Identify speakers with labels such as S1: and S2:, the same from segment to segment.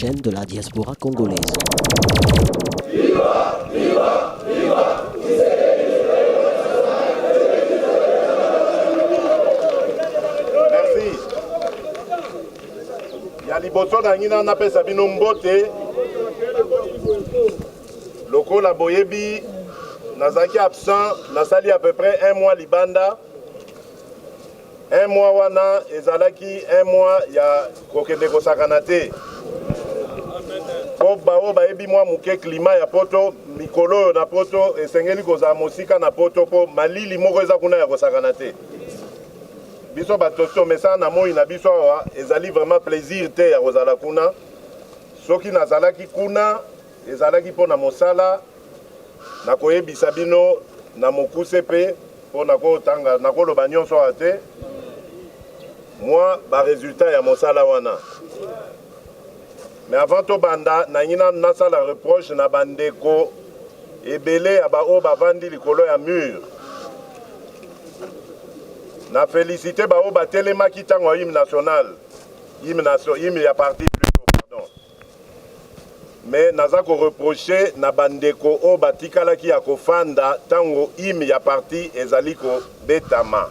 S1: chaîne de la diaspora congolaise.
S2: Viva, viva, viva. Merci. Ya liboso na ngina napesa bino mbote. Lokola boyebi nazaki absent, nasali à peu près 1 mois libanda. 1 mois wana ezalaki 1 mois ya kokende kosakana te. Po bao bayebi mwa muke klima ya poto mikolo na poto esengeli kozala mosika na poto po malili moko eza kuna ya kosakana te. Biso batoto mesa na moi na biso awa ezali vraiment plaisir te ya kozala kuna. Soki nazalaki kuna ezalaki po na mosala na koyebisa bino na mokuse pe po na kotanga na koloba nyonso ate. Moi ba résultat ya mosala wana. Mais avant to banda na ngina nasala reproche na bandeko ebele ya ba o bavandi likolo ya mur. Na félicité ba o batelemaki tango hymne national. Hymne ya parti plutôt, pardon. Mais naza ko reprocher na bandeko o batikalaki ya kofanda tango hymne ya parti ezali ko betama.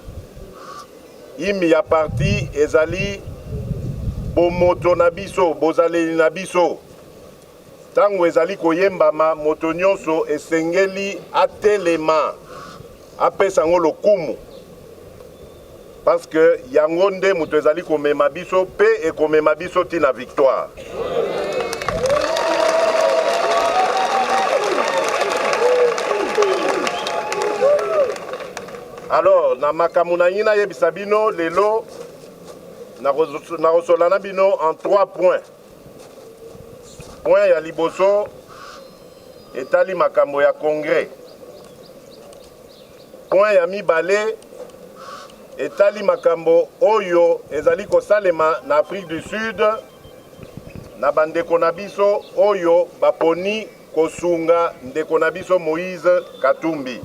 S2: Hymne ya parti ezali bomoto na biso, bozaleli na biso. Tango ezali koyembama moto nyonso esengeli atelema apesa ngo lokumu. Parce que yango nde moto ezali komema biso pe ekomema biso tina victoire. Alors, na makambo na ngina yebisa bino lelo na kosolana bino en 3 points. Point ya liboso etali makambo ya congrès. Point ya mibale etali makambo oyo ezali kosalema na Afrique du Sud na bandeko na biso oyo baponi kosunga ndeko na biso Moïse Katumbi.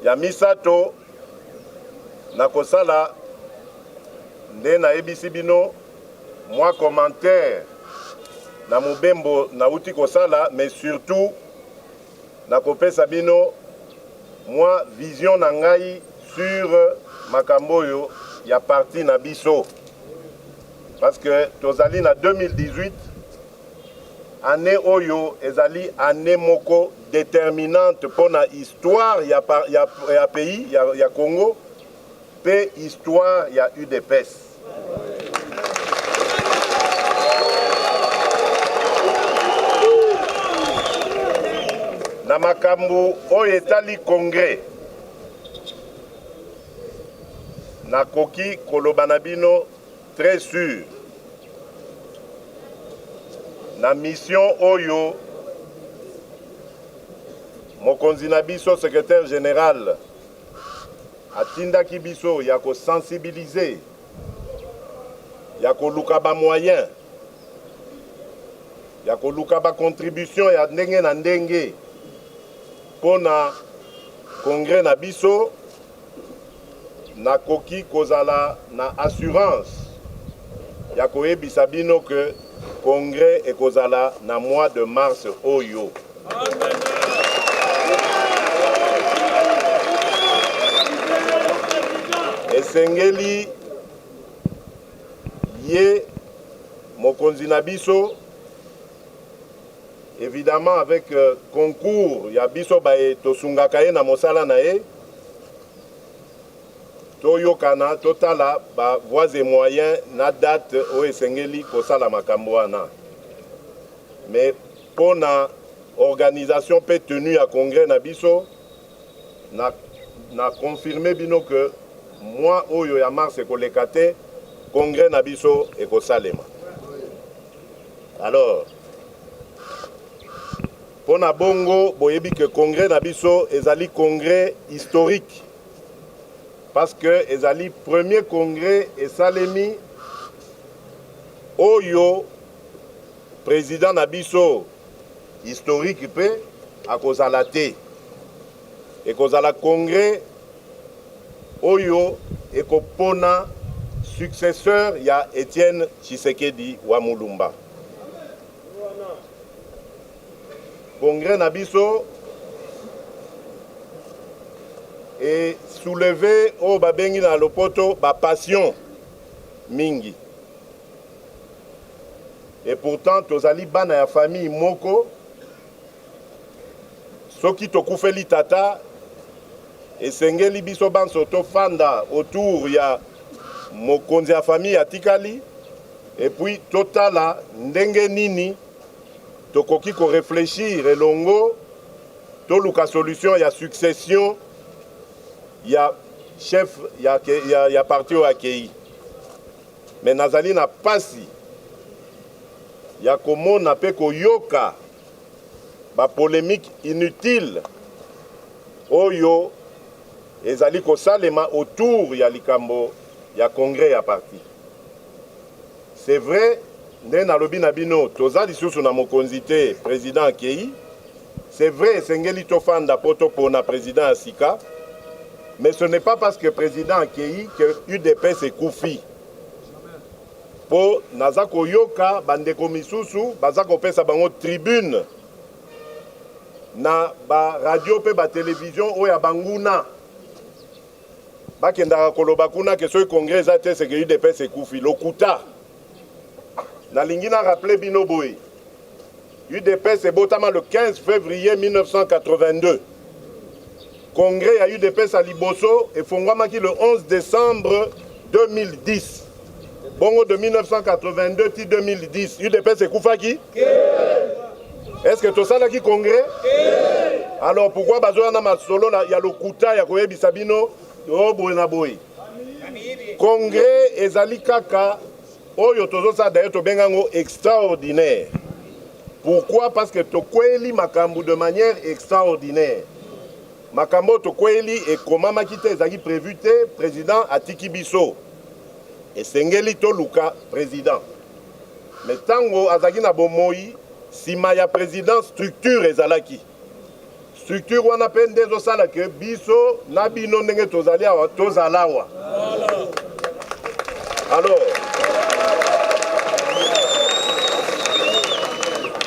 S2: Ya misato na kosala nde na ebisi bino mwa commentaire na mobembo na uti kosala, mais surtout na kopesa bino mwa vision na ngai sur makambo yo ya parti na biso. Parce que tozali na 2018 année oyo ezali année moko déterminante pour la histoire ya pays ya Congo pe histoire ya UDPS. Na makambo oyo etali congrès na koki koloba na bino très sûr na mission oyo mokonzi na biso secrétaire général atindaki biso ya ko sensibiliser ya koluka ba moyen ya koluka ba contribution ya ndenge na ndenge pona congrès na biso na koki kozala na assurance ya koyebisa bino que congrès ekozala na mois de mars oyo. Amen. Esengeli ye mokonzi na biso évidemment avec concours ya biso bae tosungaka ye na mosala na ye toyokana totala ba voies et moyens na date oyo esengeli kosala makambo wana. Mais pona organisation pe tenue ya congrès na biso na confirmer bino que moi oyo ya mars ekoleka te congrès na biso ekosalema. Alors pona bongo boyebi que congrès na biso ezali congrès historique parce que ezali premier congrès esalemi oyo président na biso historique pe akozala te ekozala congrès oyo ekopona successeur ya Etienne Tshisekedi wa Mulumba. Congrès Nabiso et soulever au babengi na lopoto ba passion mingi. Et pourtant tozali bana ya famille moko soki tokufeli tata esengeli biso banso tofanda autour ya mokonzi ya famille atikali et puis totala ndenge nini tokoki ko réfléchir elongo toluka solution ya succession ya chef ya parti o akei. Mais nazali na pasi ya komona pe koyoka ba polémique inutile oyo ezali kosalema autour ya likambo ya congrès ya parti. C'est vrai, nde nalobi na bino toza lisusu na mokonzi te président akei. C'est vrai, esengeli tofanda poto pona président asika. Mais ce n'est pas parce que président akei que UDPS ekufi. Po naza koyoka bandeko misusu baza kopesa bango tribune na ba radio pe ba télévision oya banguna bakendaka koloba kuna ke soki congrès ate c'est que UDPS ekufi lokuta. Nalingi na rappeler bino boye UDPS ebotama le 15 février 1982. Congrès à UDPS à Liboso et fongwamaki le 11 décembre 2010. Bongo de 1982 à 2010. UDPS ekufaki? Est-ce que tout ça là qui congrès? Alors pourquoi bazoa na masolo na ya lokuta ya koyebisa bino o boye na boye? Congrès ezali kaka oyo tozo sa d'ailleurs to bengango extraordinaire. Pourquoi? Parce que to kweli makambu de manière extraordinaire. Makambo to kweli et comment makite ezali prévu te président atiki biso. Et sengeli to luka président. Mais tango azaki na bomoi sima ya président structure ezalaki. Structure wana pe ndezo sala ke biso na bino ndenge tozali awa tozalawa. Alors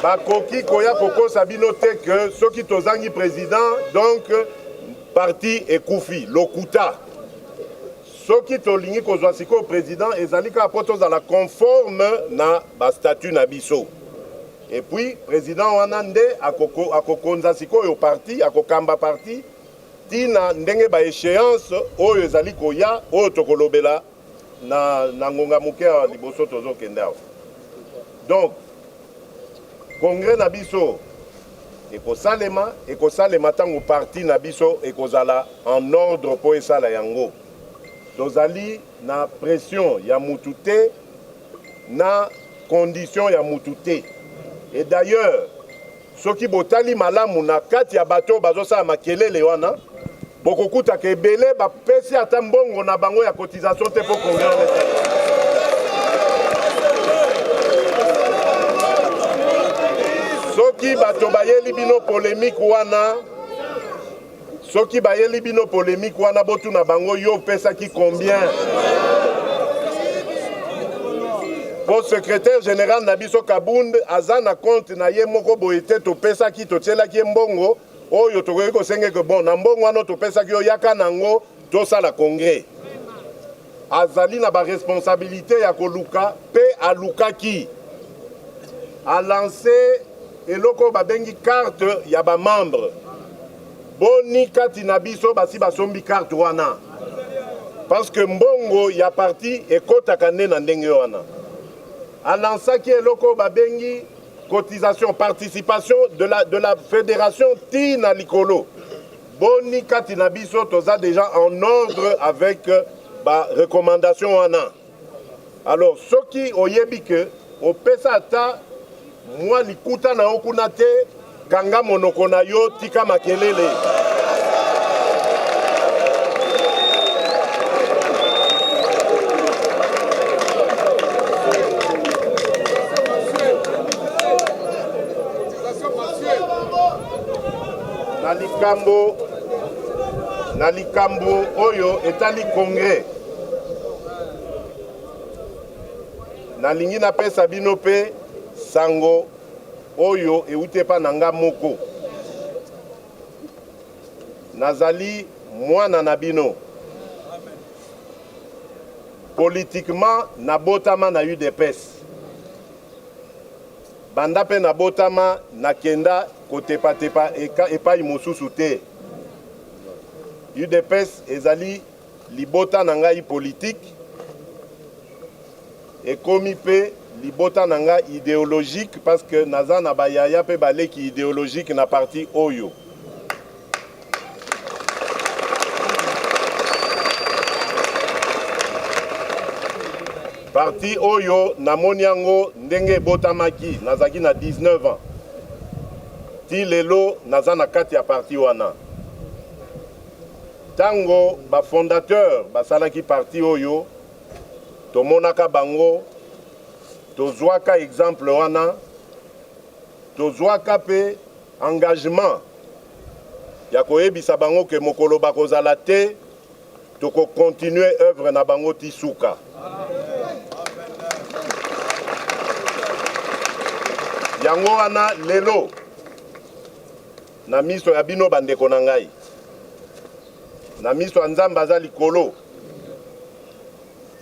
S2: bakoki koya koko sabino te que soki tozangi président donc parti ekufi lokuta. Soki tolingi kozwa siko président ezalika po tozala conforme na ba statut na biso. Et puis président wana nde akokonza siko yo parti akokamba parti tina ndenge ba échéance oyo ezali koya oyo tokolobela na ngonga muke liboso tozo kenda. Donc congrès na biso ekosalema tango parti na biso ekozala en ordre po esala yango. Tozali na pression ya mutu te na condition ya mutu te. Et d'ailleurs soki botali malamu na kati ya bato bazosala makelele wana bokokuta ke ebele bapesi ata mbongo na bango ya cotisation te po congrès. Soki bato bayeli bino polémique wana soki bayeli bino polémique wana botu na bango yo pesa ki combien? Pour secrétaire général Nabiso Kabound azana compte na ye moko boyete to pesa ki to tiela ki mbongo oyo to ko senge ke bon na mbongo wana to pesa ki yaka nango to sala congrès. Azali na ba responsabilité ya koluka pe aluka ki a lancé eloko babengi carte ya ba membre. Boni kati na biso basi basombi carte wana. Parce que mbongo ya parti ekotaka nde na ndenge wana. Alansaki eloko babengi cotisation participation de la fédération tina likolo. Boni kati na biso toza déjà en ordre avec ba recommandation wana. Alors soki oyebi ke opesa ata moi likuta na okuna te kanga monoko na yo tika makelele. Na likambo oyo etali congrès nalingi napesa bino pe sango oyo euti pa na nga moko. Nazali mwana na bino. Politiquement nabotama na UDPS. Banda pe nabotama nakenda kotepa epai mosusu te. UDPS ezali libota na ngai politique. Ekomi pe libota na nga idéologique parce que naza na bayaya pe baleki idéologique na parti oyo. Parti oyo namoni yango ndenge botamaki nazaki na 19 ans. Ti lelo naza na kati ya parti wana. Tango ba fondateur basalaki parti oyo tomonaka bango tozwaka exemple wana tozwaka pe engagement ya koyebisa bango ke mokolo bakozala te toko continuer œuvre na bango ti suka. Yango wana lelo na miso ya bino bandeko na ngai na miso ya Nzambe aza likolo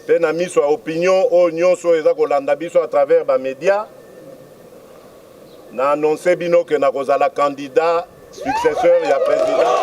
S2: pe na miso ya opinion oyo nyonso eza kolanda biso à travers ba média na annonce bino ke na kozala candidat successeur ya président.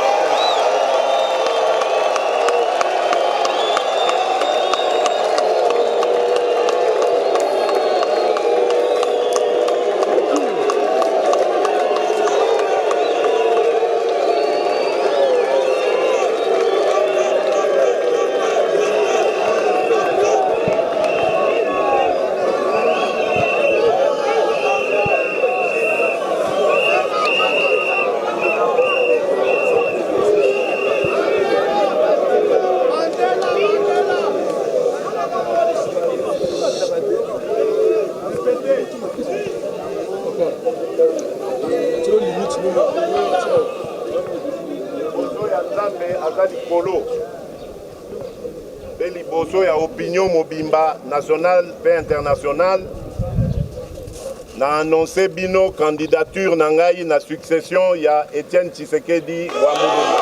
S2: Opinion mobimba national et international na annoncé bino candidature na ngai na succession ya Etienne Tshisekedi wa Mulumba.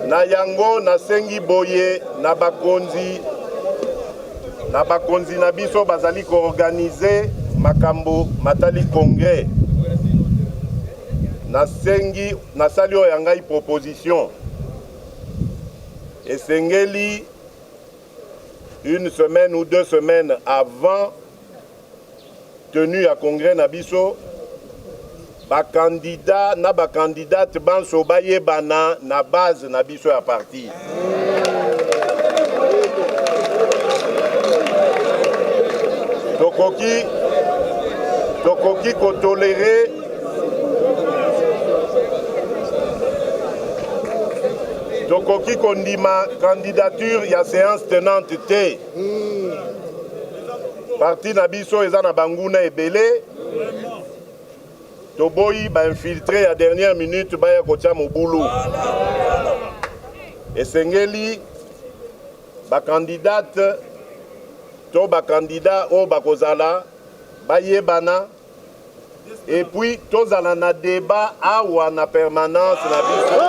S2: Na yango nasengi boye na bakonzi na biso bazali ko organiser makambo matali congrès. Nasengi nasali oyo ngai proposition esengeli une semaine ou 2 semaines avant tenue à congrès na biso candidat na candidate banso bayebana na base na biso ya parti. Tokoki kotolérer tokoki kondima candidature ya séance tenante te. Parti na biso eza na banguna ebele. Toboyi ba infiltré à dernière minute baya kotia mobulu. Esengeli ba candidate to ba candidat o bakozala bayebana et puis tozala na débat awa na permanence na biso.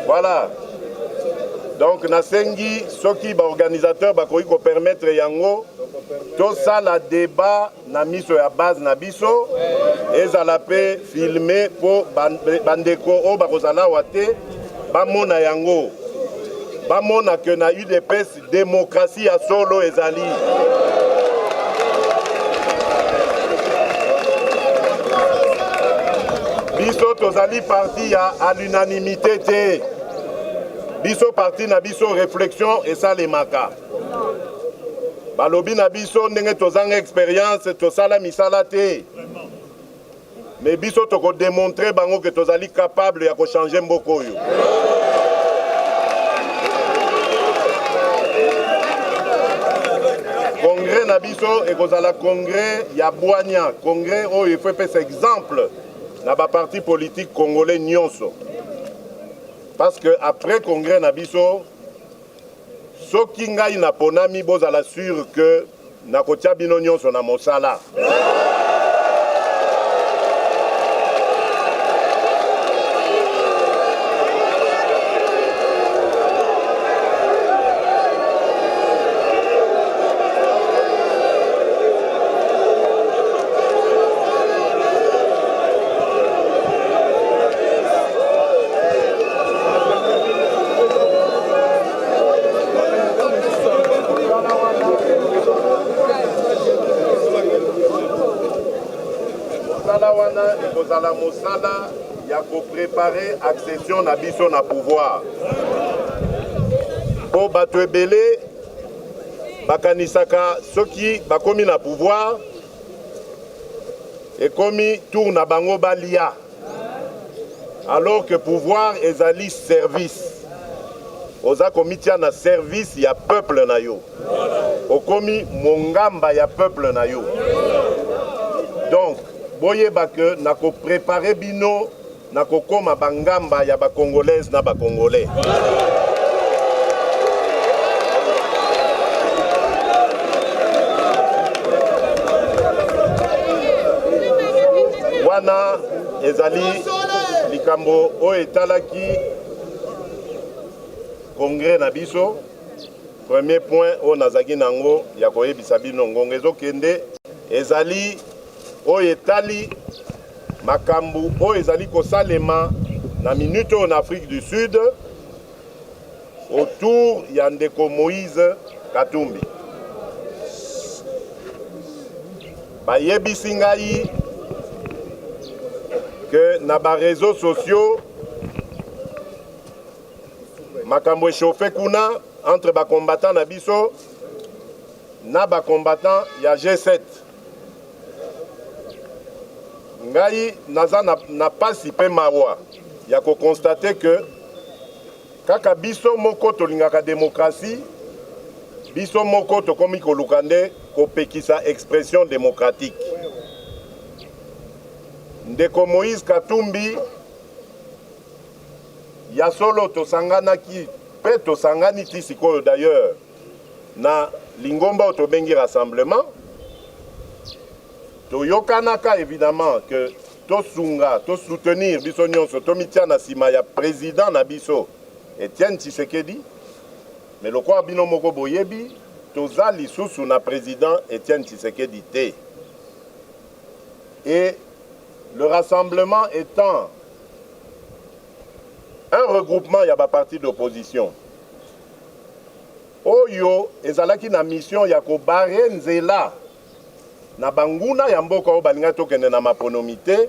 S2: Voilà. Donc nasengi soki ba organisateur ba koyi ko permettre yango tout ça la débat na miso ya base na biso ezala pe filmé pour bandeko o bakozala wate bamona yango bamona que na UDPS démocratie ya solo ezali biso tozali parti ya à l'unanimité te biso parti na biso réflexion esalemaka balobi na biso ndenge tozanga expérience tosala misala te mais biso toko démontrer bango que tozali capable ya ko changer mboko oyo congrès na biso ekozala congrès ya bwanya congrès oyo il faut pesa exemple na ba parti politique congolais nyonso parce que après congrès na biso soki ngai na ponami bozala sûr que nakotia bino nyonso na mosala la mosala ya ko préparer accession na biso na pouvoir po bato ebele bakanisaka soki bakomi na pouvoir ekomi tour na bango balia alors que pouvoir ezali service oza komitia na service ya peuple na yo okomi mongamba ya peuple na yo donc boyeba que nako préparer bino nako koma bangamba ya ba congolaise na ba congolais wana ezali likambo o etalaki congrès na biso premier point o nazaki nango ya koyebisa bino ngongo ezokende ezali oyo etali makambu oyo ezali kosalema na minute en Afrique du Sud autour ya ndeko Moïse Katumbi bayebisi ngai que na ba réseaux sociaux makambo échauffé kuna entre ba combattants na biso na ba combattants ya G7 ngai naza na pasi pe mawa ya ko constater que kaka biso moko tolingaka démocratie biso moko tokomi koluka nde kopekisa expression démocratique ndeko Moïse Katumbi ya solo tosanganaki pe tosangani ti sikoyo d'ailleurs na lingomba tobengi rassemblement toyokanaka évidemment que tosunga soutenir biso nyonso tomitia na sima ya président na biso Etienne Tshisekedi mais lokwa bino moko boyebi toza lisusu na président Etienne Tshisekedi te et le rassemblement étant un regroupement ya ba parti d'opposition oyo ezalaki na mission ya ko bare nzela na banguna ya mboka o balinga tokende na maponomi te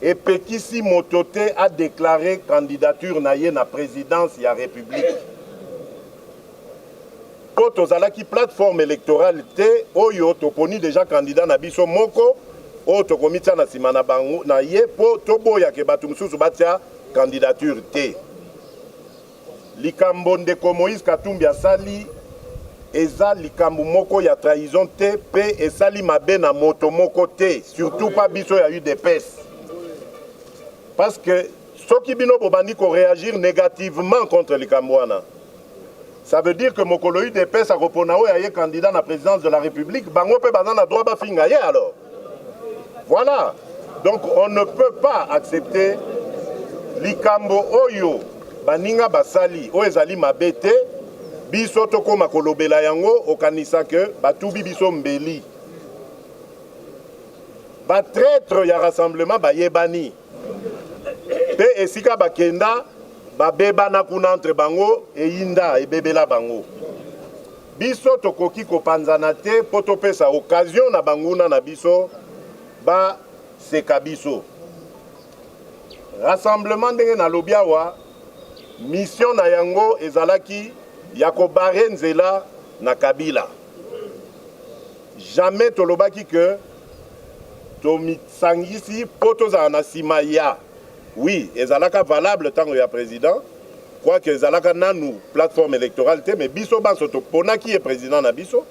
S2: epekisi moto te a déclaré candidature na ye na présidence ya république po tozalaki plateforme électorale te oyo toponi déjà candidat na biso moko oyo tokomitia na nsima na bango na ye po toboyake bato mosusu batia candidature te likambo ndeko Moïse Katumbi asali eza likambo moko ya trahison te pe esali mabe na moto moko te surtout pas biso ya UDPS parce que soki bino bobandi ko réagir négativement contre likambo wana ça veut dire que mokolo UDPS akopona oyo aye candidat na présidence de la République bango pe baza na droit bafinga ye alors voilà donc on ne peut pas accepter likambo oyo baninga basali oyo ezali mabe te biso tokoma kolobela yango okanisa ke batubi biso mbeli. Ba traître ya rassemblement bayebani. Pe esika bakenda babebana kuna entre bango eyinda ebebela bango. Biso tokoki kopanzana te po topesa occasion na banguna na biso ba seka biso. Rassemblement ndenge na lobi awa mission na yango ezalaki ya kobare nzela na Kabila. Jamais tolobaki que tomisangisi po tozala na sima ya. Oui, ezalaka valable tango ya président. Quoi que ezalaka nanu plateforme électorale te, mais biso banso topona qui est président na biso.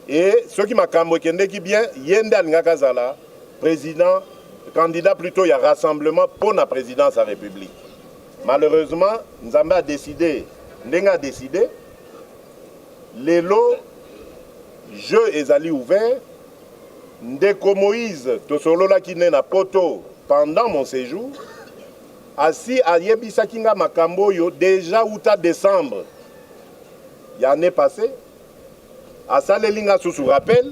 S2: Et ceux qui makambo kendeki bien, yende alingaka zala président, candidat plutôt ya rassemblement pour la présidence de la République. Malheureusement, Nzambe a décidé, Ndenga a décidé, les lots, jeu ezali ouvert, Ndeko Moïse, Tosolola qui n'est na poto pendant mon séjour, assis à Yebisa Kinga Makambo yo déjà outa décembre, l'année passée, à Salelinga sous rappel,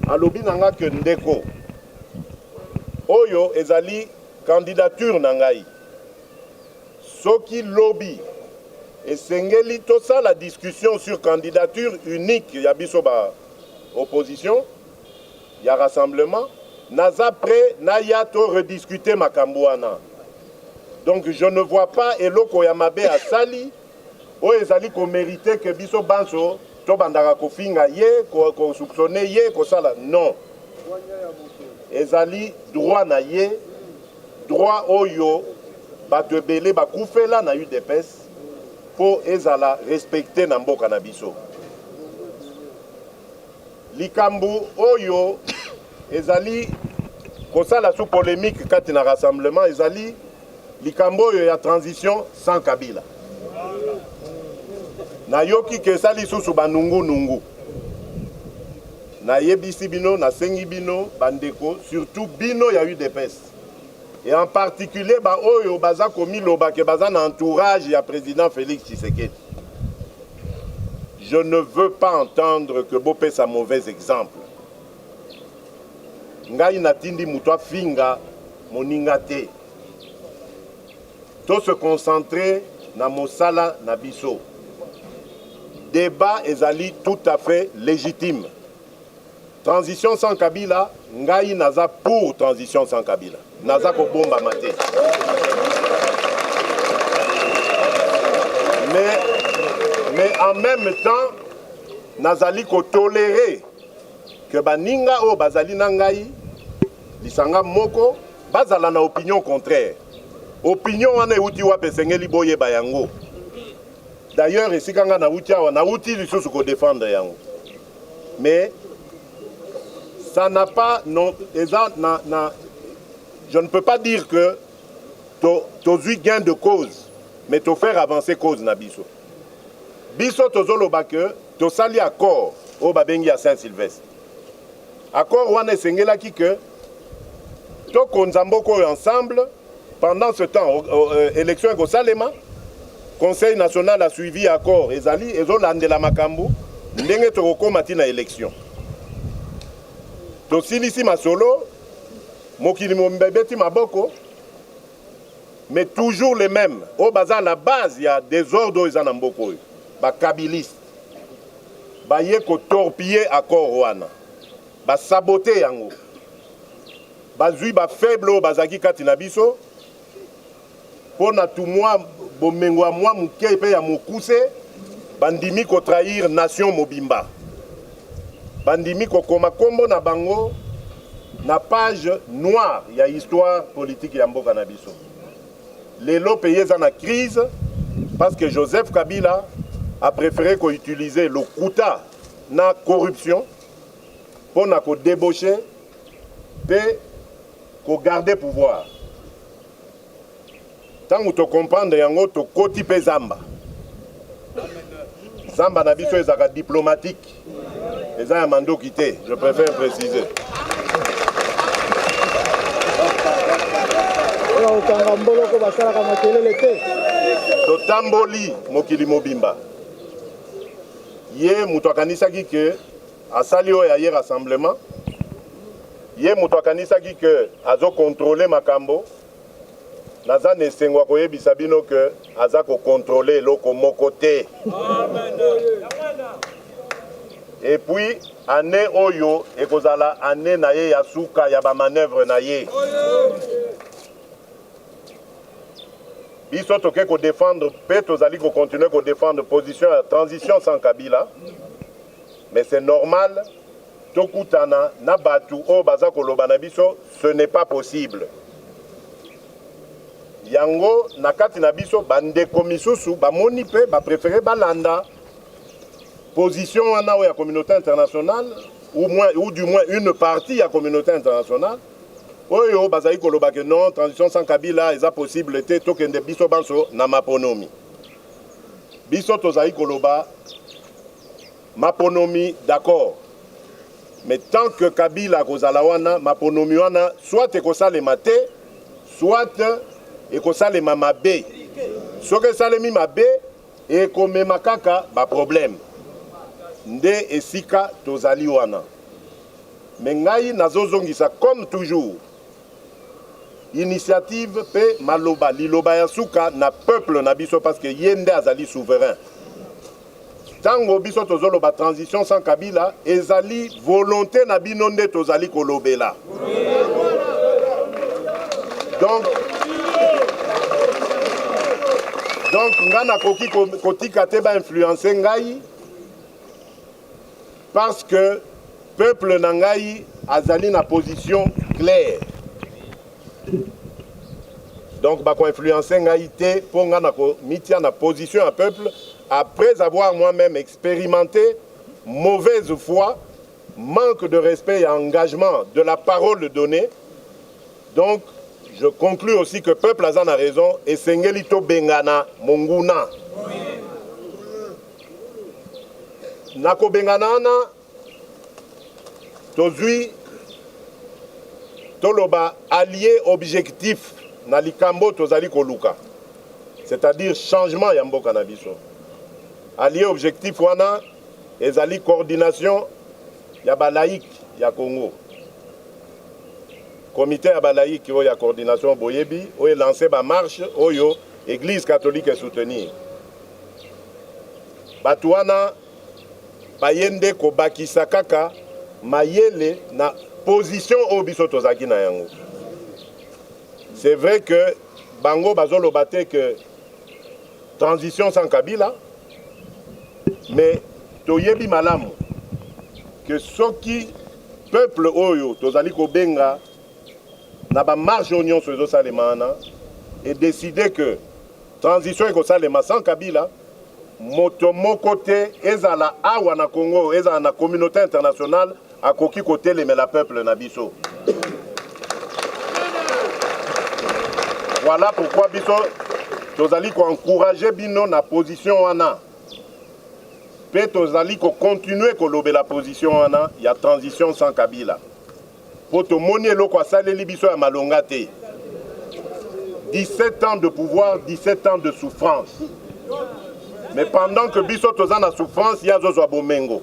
S2: à Lobinanga que Ndeko, Oyo ezali candidature nangai. Soki lobby et sengeli tout ça la discussion sur candidature unique ya biso ba opposition ya rassemblement naza prêt na ya to rediscuter makamboana. Donc je ne vois pas eloko ya mabe a sali o ezali ko mériter que biso banso to bandaka ko finga ye ko soupçonner ye ko sala non. Ezali droit na ye droit oyo bato ebele bakufela na UDPS po ezala respecter na mboka na biso. Likambu oyo ezali kosala sous polémique kati na rassemblement ezali likambu oyo ya transition sans Kabila. Na yoki ke sali susu banungu nungu. Na yebisi bino, na sengi bino, bandeko, surtout bino ya UDPS. Et en particulier, ba oyo baza komi loba ke baza na entourage ya président Félix Tshisekedi. Je ne veux pas entendre que Bopé sa mauvais exemple. Ngai natindi mutwa finga moninga te. To se concentrer na mosala na biso. Débat ezali tout à fait légitime. Transition sans Kabila, ngai naza pour transition sans Kabila. Naza ko bomba maté. Mais en même temps, nazali ko tolérer que baninga o bazali na ngai lisanga moko bazala na opinion contraire. Opinion wana euti wape sengeli boye bayango. D'ailleurs, ici quand na uti awa na uti lisusu ko défendre yango. Mais ça n'a pas non je ne peux pas dire que tu as eu gain de cause, mais tu faire avancer cause na biso. Biso tozoloba que tu sali accord au babengi à Saint-Sylvestre. Accord wana sengela ki que to konzamboko ensemble pendant ce temps élection ko salema Conseil national a suivi accord ezali ezolandela makambo ndenge to komati na élection. To silisi masolo mokili mombebeti maboko mais toujours les mêmes au bazar la base il y a des ordres ils en mboko ba kabiliste ba ye ko torpiller accord wana ba saboter yango ba zui ba faible bazaki kati na biso pona tout moi bomengo a moi muke pe ya mokuse bandimi ko trahir nation mobimba bandimi ko koma kombo na bango na page noire il y a histoire politique ya mboka na biso. Lelo pays en a crise parce que Joseph Kabila a préféré qu'on utilise le quota na corruption pour na ko débaucher et ko garder pouvoir. Tant que tu comprends yango to koti pe zamba. Zamba na biso ezaka diplomatique. Eza ya mando kité, je préfère préciser. Totamboli mokili mobimba ye mutu akanisaki ke asali oyo aye rassemblement ye mutu akanisaki ke azo contrôler makambo naza na esengo koyebisa bino ke aza kocontrôler eloko moko te. Et puis année oyo ekozala année na ye ya suka ya ba manœuvre na ye. Biso toke ko défendre pe tozali ko continuer ko défendre position ya transition sans Kabila. Mais c'est normal tokutana na batu o baza koloba na biso ce n'est pas possible. Yango na kati na biso bandeko misusu bamoni pe ba préférer balanda position wana ya communauté internationale ou du moins une partie ya communauté internationale oyo bazali koloba que non transition sans Kabila eza possible te tokende biso banso na maponomi biso tozali koloba maponomi d'accord mais tant que Kabila kozala wana maponomi wana soit ekosalema te soit ekosalema mabe soki esalemi mabe ekomema kaka baproblème nde esika tozali wana me ngai nazozongisa comme toujours initiative pe maloba liloba ya suka na peuple na biso parce que ye nde azali souverain tango biso tozoloba transition sans Kabila ezali volonté na bino nde tozali kolobela donc nga nakoki kotika te ba influencer ngai parce que peuple na ngai azali na position claire. Donc bako influencer ngai te po nga nako mitia na position à peuple après avoir moi-même expérimenté mauvaise foi, manque de respect et engagement de la parole donnée. Donc je conclus aussi que peuple azan a raison et sengeli to bengana monguna. Nako benganana tozui toloba allié objectif na likambo tozali koluka. C'est-à-dire changement ya mboka na biso. Allié objectif wana ezali coordination ya balaïque ya Congo. Comité ya balaïque oyo ya coordination boyebi oyo lancé ba marche oyo église catholique soutenir. Batu wana bayende ko bakisa kaka mayele na position oyo biso tozaki na yango. C'est vrai que bango bazolo bate que transition sans Kabila mais toyebi malamu que soki peuple oyo tozali ko benga na ba marche union sur zo salemana et décider que transition eko salema sans Kabila moto moko te ezala awa na Congo ezala na communauté internationale akoki kote le la peuple na biso. Voilà pourquoi biso tozali ko encourager bino na position wana. Pe tozali ko continuer ko lobe la position wana ya transition sans Kabila. Po to moni eloko asaleli biso ya malonga te. 17 ans de pouvoir, 17 ans de souffrance. Mais pendant que biso toza na souffrance ya zozwa bomengo.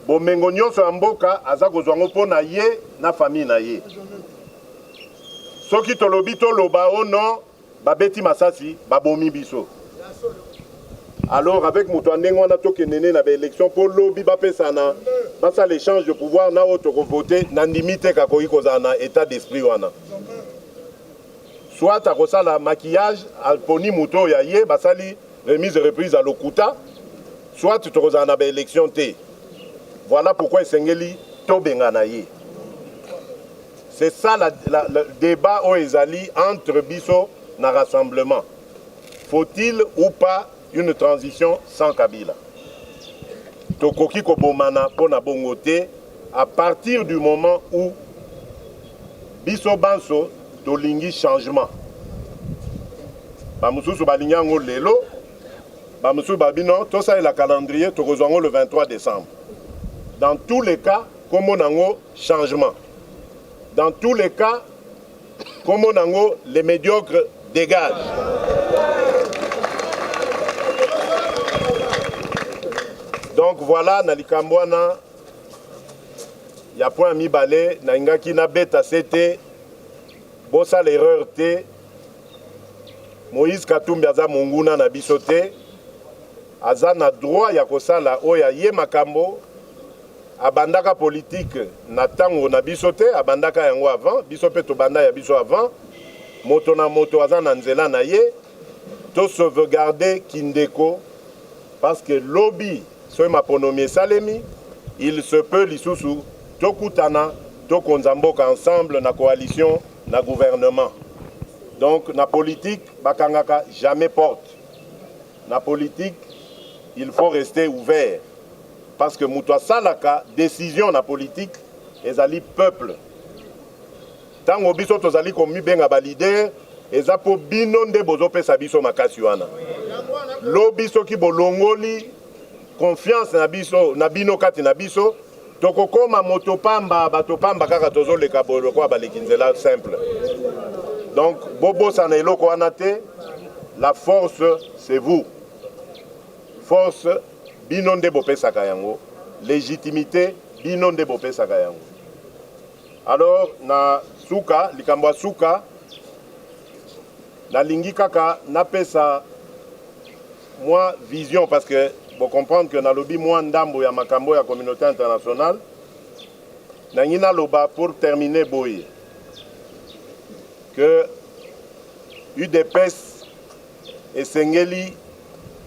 S2: Bomengo nyonso ya mboka aza kozwango mpo na ye na famille na ye. Soki tolobi toloba o non babeti masasi babomi biso. Alors avec moto ndenge wana tokenene na ba élection pour lobi bapesana basa l'échange de pouvoir na auto voter na ndimite ka koyi kozana na état d'esprit wana. Soit akosala maquillage alponi moto ya ye basali remise et reprise à l'okuta, soit tu te kozana na ba élection te. Voilà pourquoi esengeli tobenga na ye. C'est ça le débat au Ezali entre biso na rassemblement. Faut-il ou pas une transition sans Kabila? Tokoki kobomana pona bongote à partir du moment où biso banso tolingi changement. Bamususu balinyango lelo, bamususu babino tosa la calendrier tokozwango le 23 décembre. Dans tous les cas, comme on a changement. Dans tous les cas, comme on a les médiocres dégagent. Donc voilà, na likambwana ya point mibale na ingaki na beta sete bosa l'erreur te Moïse Katumbi aza monguna na biso te aza na droit ya kosala oya ye makambo abandaka politique na tango na biso te abandaka yango avant biso pe to banda ya biso avant moto na moto aza na nzela na ye to sauvegarder Kindeko parce que lobby soy maponomi salemi il se peut lisusu tokutana tokonzamboka ensemble na coalition na gouvernement. Donc na politique bakangaka jamais porte. Na politique il faut rester ouvert parce que muto salaka décision na politique ezali peuple. Tango biso tozali komi benga ba leader eza po bino nde bozopesa biso makasi wana. Lo biso ki bolongoli confiance na biso na bino kati na biso tokokoma motopamba batopamba kaka tozoleka bolo kwa balekinzela simple. Donc bobo sana eloko wana te, la force c'est vous. Force bino nde bopesaka yango, légitimité bino nde bopesaka yango. Alors na suka likambo suka na lingi kaka napesa moi vision parce que vous comprendre que dans le lobby moi ndambo ya makambo ya communauté internationale nangina loba pour terminer boye que UDPS et Sengeli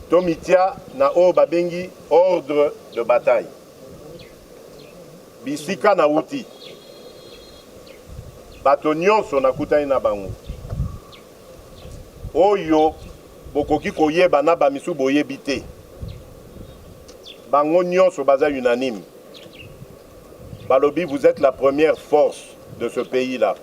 S2: Tomitia na o babengi ordre de bataille bisika na uti bato nyonso na kutani na bango oyo bokoki koyeba na bamisu boyebi te bango nyonso baza unanime balobi vous êtes la première force de ce pays-là.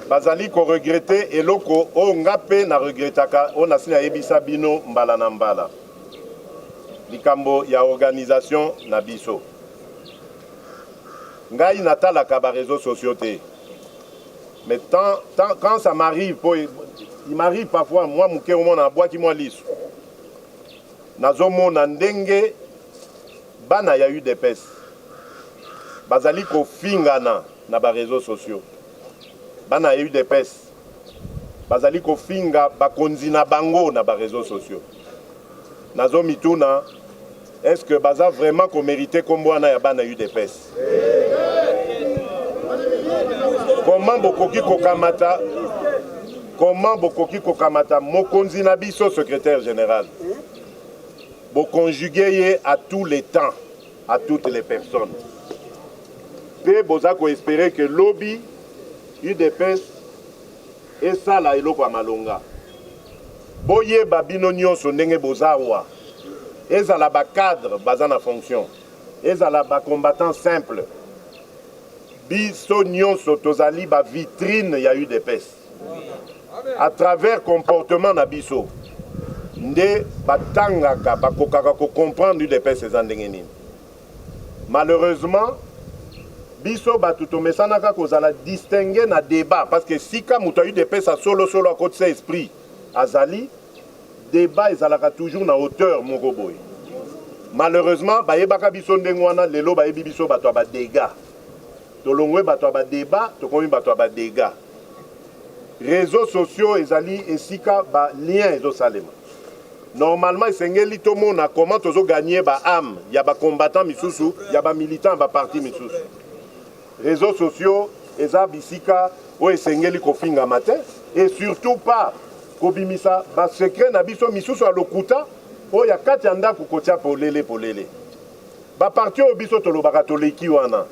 S2: Bazali ko regretter eloko o ngape na regretaka on asina ebisa bino mbala na mbala likambo ya organisation na biso ngai natalaka ba réseaux sociaux te. Mais quand ça m'arrive, il m'arrive parfois, moi, je suis en bois qui moi lisse. Dans mon ndenge, bana ya eu des pes. Bazali ko fingana na ba réseaux sociaux. Bana ya eu des pes. Bazali ko finga bakonzi na bango na ba réseaux sociaux. Nazo mituna, est-ce que baza vraiment ko mérité comme bana ya bana ya eu des pes? Comment bokoki kokamata mokonzi na biso secrétaire général bo conjuguer à tous les temps à toutes les personnes pe boza ko espérer que lobby UDPS et ça la eloko ya malonga boye babino nyonso ndenge bozawa ezala ba cadre baza na fonction ezala ba combattant simple biso nyonso tozali ba vitrine ya UDPS à travers comportement na biso nde batangaka bakokaka ko comprendre UDPS eza ndenge nini. Malheureusement biso batu tomesanaka kozala distinguer na débat parce que sika mutu UDPS a solo à côté sa esprit azali débat ezalaka toujours na hauteur moko boye. Malheureusement bayebaka biso ndenge wana lelo bayebi biso bato ba dégâts tolongwe bato ba débat tokomi bato ba dégâts. Réseaux sociaux ezali esika ba lien ezo salema. Normalement esengeli to mona comment tozo gagner ba âme ya ba combattant misusu ya ba militant ba parti misusu. Réseaux sociaux eza bisika o esengeli ko finga matin et surtout pas kobimisa ba secret na biso misusu a lokuta o ya kati anda kokotia polele. Ba parti o biso tolobaka toleki wana.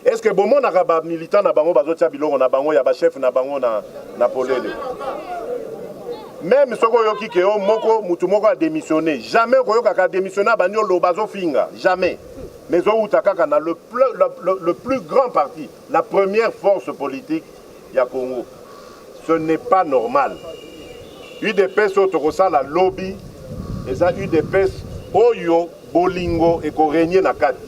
S2: Est-ce que bon na ba militant na bango bazotia biloko na bango ya ba chef na bango na polele? Même soko yoki ke o moko mutu moko a démissionné. Jamais koyoka ka démissionner banyo lo bazo finga, jamais. Mais o utakaka na le plus grand parti, la première force politique ya Congo. Ce n'est pas normal. UDPS otokosa la lobby, eza UDPS oyo bolingo et ko régner na kati.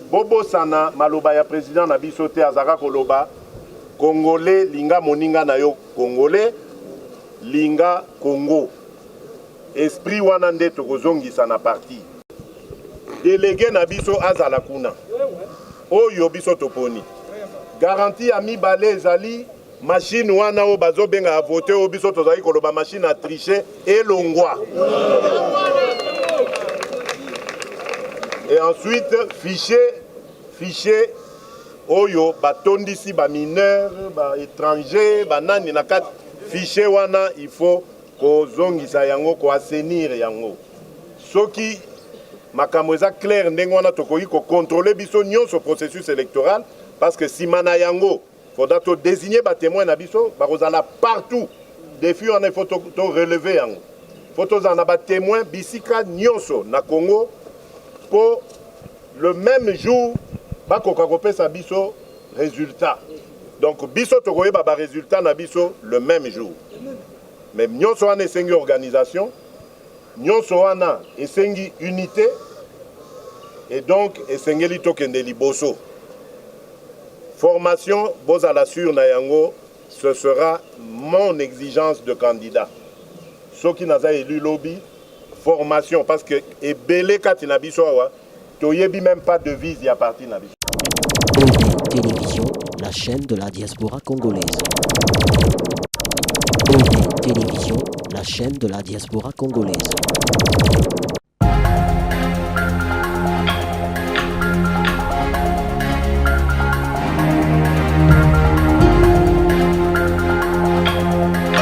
S2: Bobo sana maloba ya président na biso te azaka koloba Congolais linga moninga na yo Congolais linga Congo. Esprit wana nde tokozongisa na parti. Délégué na biso azala kuna. Oyo biso toponi. Garantie ami balé ezali machine wana o bazo benga a voter o biso tozali koloba machine à tricher et longwa. Et ensuite fichier oyo batondisi ba mineur, ba étranger, ba nani na kat fichier wana il faut ko zongisa yango ko assainir yango. Soki makambo eza clair ndenge wana tokoki ko contrôler biso nyonso processus électoral parce que si mana yango faudra to désigner ba témoin na biso ba kozala partout défi wana il faut to relever yango. Faut to zana ba témoin bisika nyonso na Congo pour le même jour ba koka kopesa biso résultat. Donc biso tokoye ba résultat na biso le même jour. Mais nyonso wana esengi organisation, nyonso wana esengi unité et donc esengeli tokende liboso. Formation bozala sur na yango, ce sera mon exigence de candidat. Soki naza élu lobby, formation parce que ebele kati na biso awa toyebi même pas de devise ya parti na biso.
S1: OB Télévision, la chaîne de la diaspora congolaise. OB Télévision, la chaîne de la diaspora congolaise.